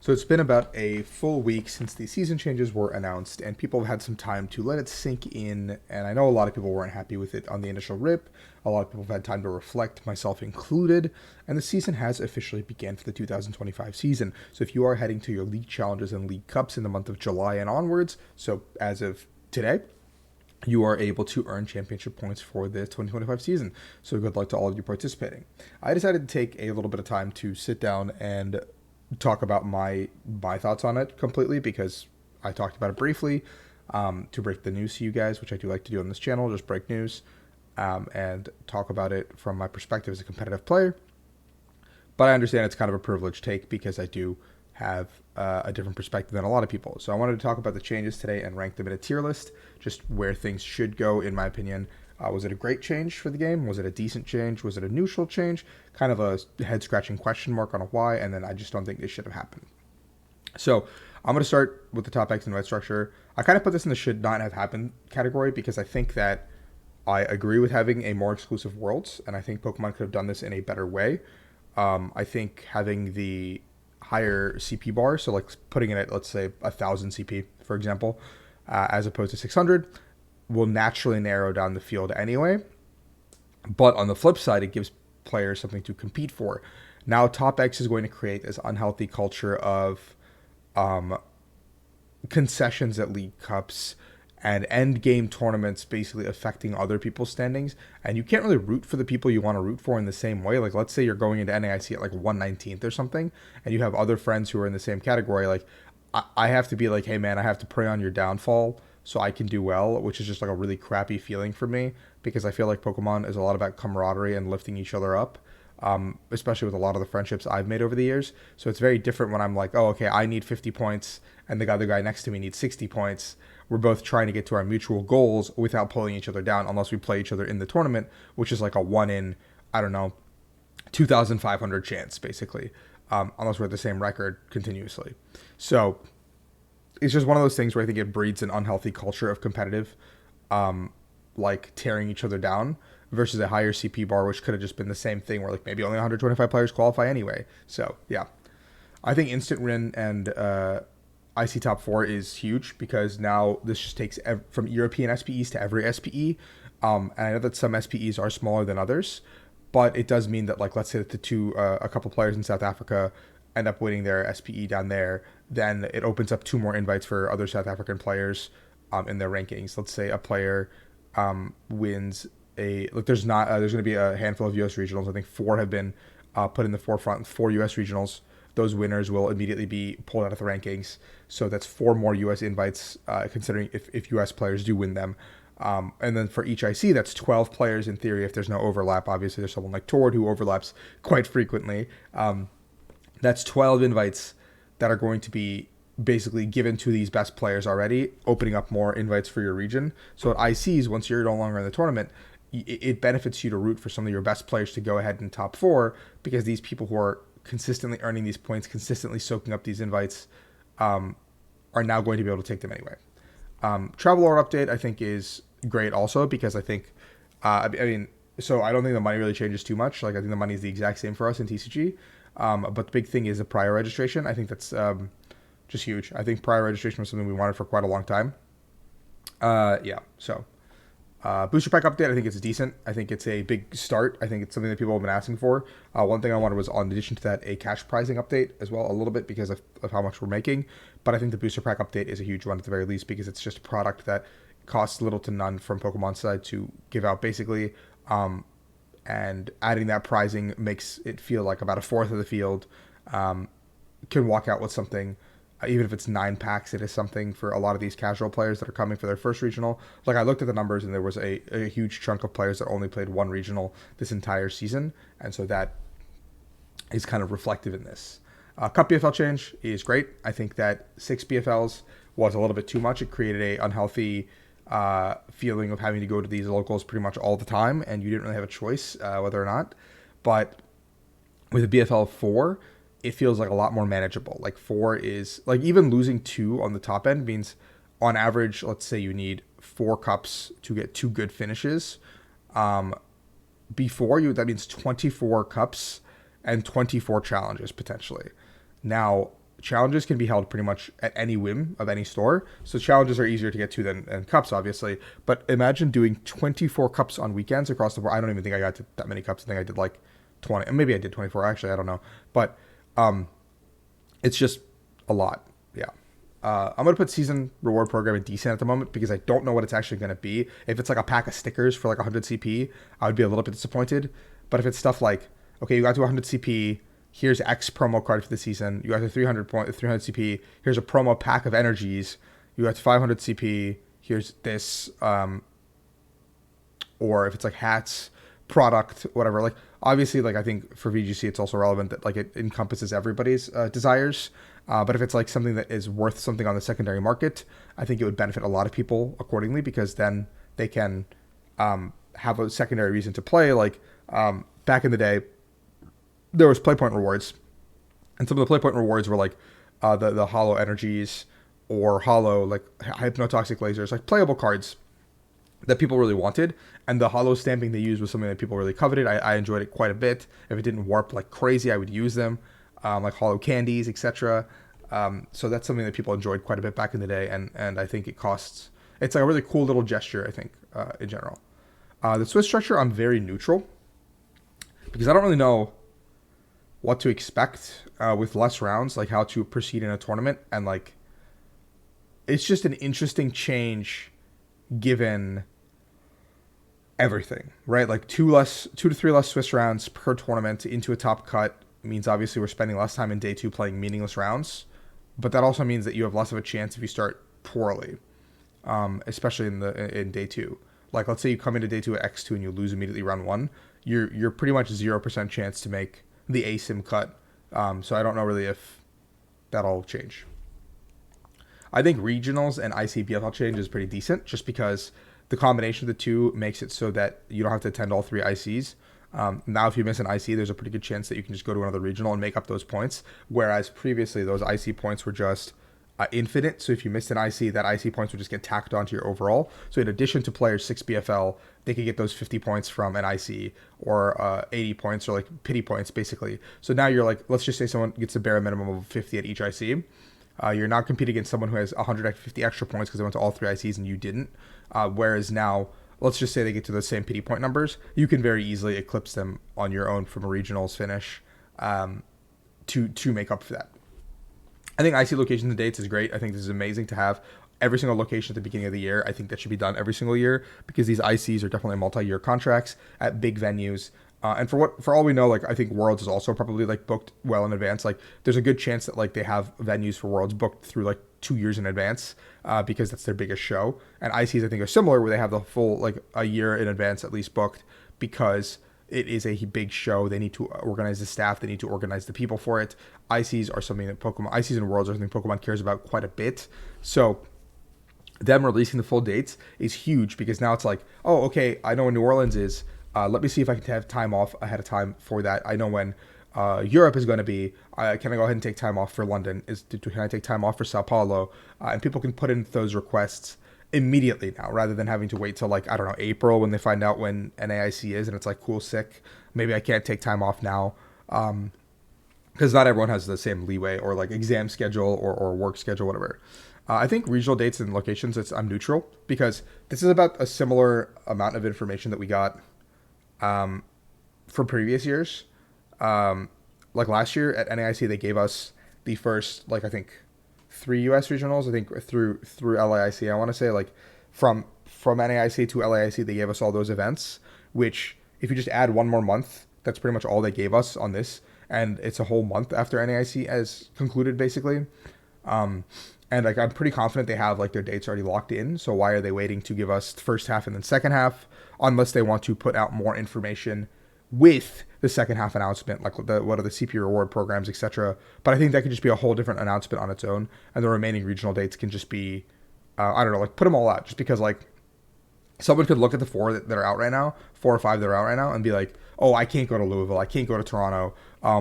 So it's been about a full week since the season changes were announced, and people have had some time to let it sink in. And I know a lot of people weren't happy with it on the initial rip. A lot of people have had time to reflect, myself included. And the season has officially begun for the 2025 season. So if you are heading to your league challenges and league cups in the month of July and onwards, so as of today, you are able to earn championship points for the 2025 season. So good luck to all of you participating. I decided to take a little bit of time to sit down and talk about my thoughts on it completely, because I talked about it briefly, to break the news to you guys, which I do like to do on this channel, just break news, and talk about it from my perspective as a competitive player. But I understand it's kind of a privileged take because I do have a different perspective than a lot of people. So I wanted to talk about the changes today and rank them in a tier list, just where things should go, in my opinion. Was it a great change for the game? Was it a decent change? Was it a neutral change? Kind of a head-scratching question mark on a why, and then I just don't think this should have happened. So I'm going to start with the top X invite structure. I kind of put this in the should not have happened category because I think that I agree with having a more exclusive worlds, and I think Pokemon could have done this in a better way. I think having the higher CP bar, so like putting it at, let's say, 1,000 CP, for example, as opposed to 600, will naturally narrow down the field anyway. But on the flip side, it gives players something to compete for. Now, Top X is going to create this unhealthy culture of concessions at League Cups and end game tournaments basically affecting other people's standings. And you can't really root for the people you want to root for in the same way. Like, let's say you're going into NAIC at like 119th or something, and you have other friends who are in the same category. Like, I have to be like, hey man, I have to prey on your downfall so I can do well, which is just like a really crappy feeling for me, because I feel like Pokemon is a lot about camaraderie and lifting each other up, especially with a lot of the friendships I've made over the years. So it's very different when I'm like, oh, okay, I need 50 points and the other guy next to me needs 60 points. We're both trying to get to our mutual goals without pulling each other down, unless we play each other in the tournament, which is like a 1 in, I don't know, 2,500 chance, basically, unless we're at the same record continuously. So it's just one of those things where I think it breeds an unhealthy culture of competitive, like tearing each other down, versus a higher CP bar, which could have just been the same thing where like maybe only 125 players qualify anyway. So yeah, I think Instant Win and IC Top 4 is huge, because now this just takes from European SPEs to every SPE. And I know that some SPEs are smaller than others, but it does mean that, like, let's say that a couple players in South Africa end up winning their SPE down there, then it opens up 2 more invites for other South African players in their rankings. Let's say a player wins there's going to be a handful of US regionals. I think 4 have been put in the forefront, 4 US regionals. Those winners will immediately be pulled out of the rankings. So that's 4 more US invites, considering if US players do win them. And then for each IC, that's 12 players in theory if there's no overlap. Obviously, there's someone like Tord who overlaps quite frequently. That's 12 invites that are going to be basically given to these best players already, opening up more invites for your region. So at ICs, once you're no longer in the tournament, it benefits you to root for some of your best players to go ahead in top 4, because these people who are consistently earning these points, consistently soaking up these invites, are now going to be able to take them anyway. Travel lore update, I think, is great also, because I think, so I don't think the money really changes too much. Like, I think the money is the exact same for us in TCG. But the big thing is the prior registration. I think that's just huge. I think prior registration was something we wanted for quite a long time. So booster pack update, I think it's decent. I think it's a big start. I think it's something that people have been asking for. One thing I wanted was, in addition to that, a cash pricing update as well, a little bit, because of how much we're making. But I think the booster pack update is a huge one at the very least, because it's just a product that costs little to none from Pokemon's side to give out, basically. And adding that pricing makes it feel like about a fourth of the field can walk out with something. Even if it's 9 packs, it is something for a lot of these casual players that are coming for their first regional. Like, I looked at the numbers, and there was a huge chunk of players that only played 1 regional this entire season. And so that is kind of reflective in this. Cup BFL change is great. I think that 6 BFLs was a little bit too much. It created a unhealthy feeling of having to go to these locals pretty much all the time, and you didn't really have a choice whether or not. But with a BFL 4, it feels like a lot more manageable. Like, 4 is, like, even losing 2 on the top end means, on average, let's say you need 4 cups to get 2 good finishes. That means 24 cups and 24 challenges potentially. Now, challenges can be held pretty much at any whim of any store. So challenges are easier to get to than cups, obviously. But imagine doing 24 cups on weekends across the board. I don't even think I got to that many cups. I think I did like 20. Maybe I did 24, actually. I don't know. But it's just a lot. Yeah. I'm going to put season reward program in decent at the moment because I don't know what it's actually going to be. If it's like a pack of stickers for like 100 CP, I would be a little bit disappointed. But if it's stuff like, okay, you got to 100 CP, here's X promo card for the season. You got to 300 CP, here's a promo pack of energies. You got to 500 CP, here's this. Or if it's like hats, product, whatever. Like, obviously, like I think for VGC, it's also relevant that like it encompasses everybody's desires. But if it's like something that is worth something on the secondary market, I think it would benefit a lot of people accordingly because then they can have a secondary reason to play. Like back in the day, there was Playpoint rewards, and some of the Playpoint rewards were like the hollow energies or hollow like hypnotoxic lasers, like playable cards that people really wanted. And the hollow stamping they used was something that people really coveted. I enjoyed it quite a bit. If it didn't warp like crazy, I would use them. Like hollow candies, etc. So that's something that people enjoyed quite a bit back in the day, and I think it's like a really cool little gesture, I think, in general. The Swiss structure, I'm very neutral, because I don't really know what to expect with less rounds, like how to proceed in a tournament, and like, it's just an interesting change given everything, right? Like 2 to 3 less Swiss rounds per tournament into a top cut means obviously we're spending less time in day 2 playing meaningless rounds, but that also means that you have less of a chance if you start poorly, especially in day 2. Like let's say you come into day 2 at X2 and you lose immediately round 1, you're pretty much 0% chance to make the ASIM cut. So I don't know really if that'll change. I think regionals and ICBFL change is pretty decent, just because the combination of the two makes it so that you don't have to attend all 3 ICs. Now, if you miss an IC, there's a pretty good chance that you can just go to another regional and make up those points. Whereas previously, those IC points were just infinite. So if you missed an IC, that IC points would just get tacked onto your overall. So in addition to players 6 BFL, they could get those 50 points from an IC or 80 points or like pity points, basically. So now you're like, let's just say someone gets a bare minimum of 50 at each IC. You're not competing against someone who has 150 extra points because they went to all 3 ICs and you didn't. Whereas now, let's just say they get to the same pity point numbers, you can very easily eclipse them on your own from a regionals finish to make up for that. I think IC locations and dates is great. I think this is amazing to have every single location at the beginning of the year. I think that should be done every single year because these ICs are definitely multi-year contracts at big venues. And for all we know, like I think Worlds is also probably like booked well in advance. Like there's a good chance that like they have venues for Worlds booked through like 2 years in advance because that's their biggest show. And ICs I think are similar where they have the full like a year in advance at least booked because it is a big show. They need to organize the staff. They need to organize the people for it. ICs are something that ICs and Worlds are something Pokemon cares about quite a bit. So them releasing the full dates is huge because now it's like, oh, okay, I know when New Orleans is. Let me see if I can have time off ahead of time for that. I know when Europe is going to be. Can I go ahead and take time off for London? Can I take time off for Sao Paulo? And people can put in those requests immediately now rather than having to wait till like, I don't know, April when they find out when NAIC is and it's like, cool, sick. Maybe I can't take time off now. Because not everyone has the same leeway or like exam schedule or work schedule, whatever. I think regional dates and locations, I'm neutral because this is about a similar amount of information that we got for previous years. Like last year at NAIC, they gave us the first, like I think 3 US regionals, I think through LAIC. I want to say like from NAIC to LAIC, they gave us all those events, which if you just add 1 more month, that's pretty much all they gave us on this. And it's a whole month after NAIC has concluded basically. And like, I'm pretty confident they have like their dates already locked in. So why are they waiting to give us the first half and then second half? Unless they want to put out more information with the second half announcement, like what are the CP reward programs, etc. But I think that could just be a whole different announcement on its own. And the remaining regional dates can just be, I don't know, like put them all out just because like someone could look at the 4 that are out right now, 4 or 5 that are out right now and be like, oh, I can't go to Louisville. I can't go to Toronto.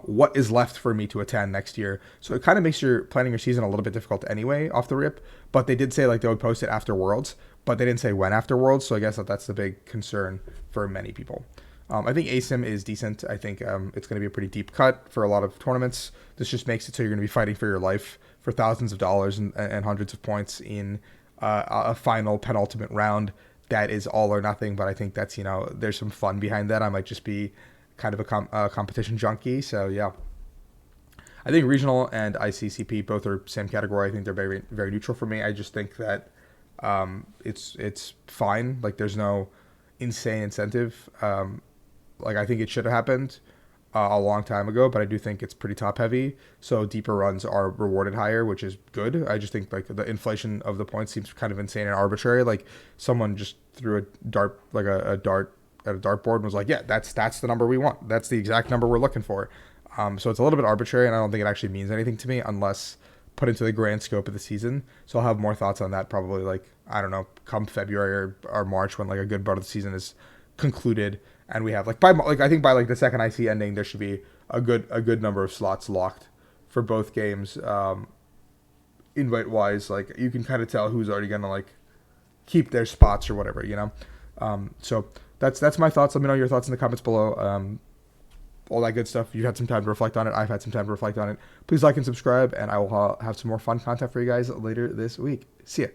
What is left for me to attend next year? So it kind of makes your planning your season a little bit difficult anyway off the rip. But they did say like they would post it after Worlds, but they didn't say when after Worlds. So I guess that's the big concern for many people. I think ASIM is decent. I think it's going to be a pretty deep cut for a lot of tournaments. This just makes it so you're going to be fighting for your life for thousands of dollars and hundreds of points in a final penultimate round that is all or nothing. But I think that's, there's some fun behind that. I might just be kind of a competition junkie. So yeah, I think regional and ICCP both are same category. I think they're very very neutral for me. I just think that it's fine. Like there's no insane incentive. Like I think it should have happened a long time ago, but I do think it's pretty top heavy. So deeper runs are rewarded higher, which is good. I just think like the inflation of the points seems kind of insane and arbitrary. Like someone just threw a dart, like a dart at a dartboard and was like, yeah, that's the number we want. That's the exact number we're looking for. So it's a little bit arbitrary, and I don't think it actually means anything to me unless put into the grand scope of the season. So I'll have more thoughts on that probably, like, I don't know, come February or March when like a good part of the season is concluded, and we have like I think by like the second IC ending there should be a good number of slots locked for both games. Invite wise, like you can kind of tell who's already gonna like keep their spots or whatever. So that's my thoughts. Let me know your thoughts in the comments below. All that good stuff. You had some time to reflect on it. I've had some time to reflect on it. Please like and subscribe, and I will have some more fun content for you guys later this week. See ya.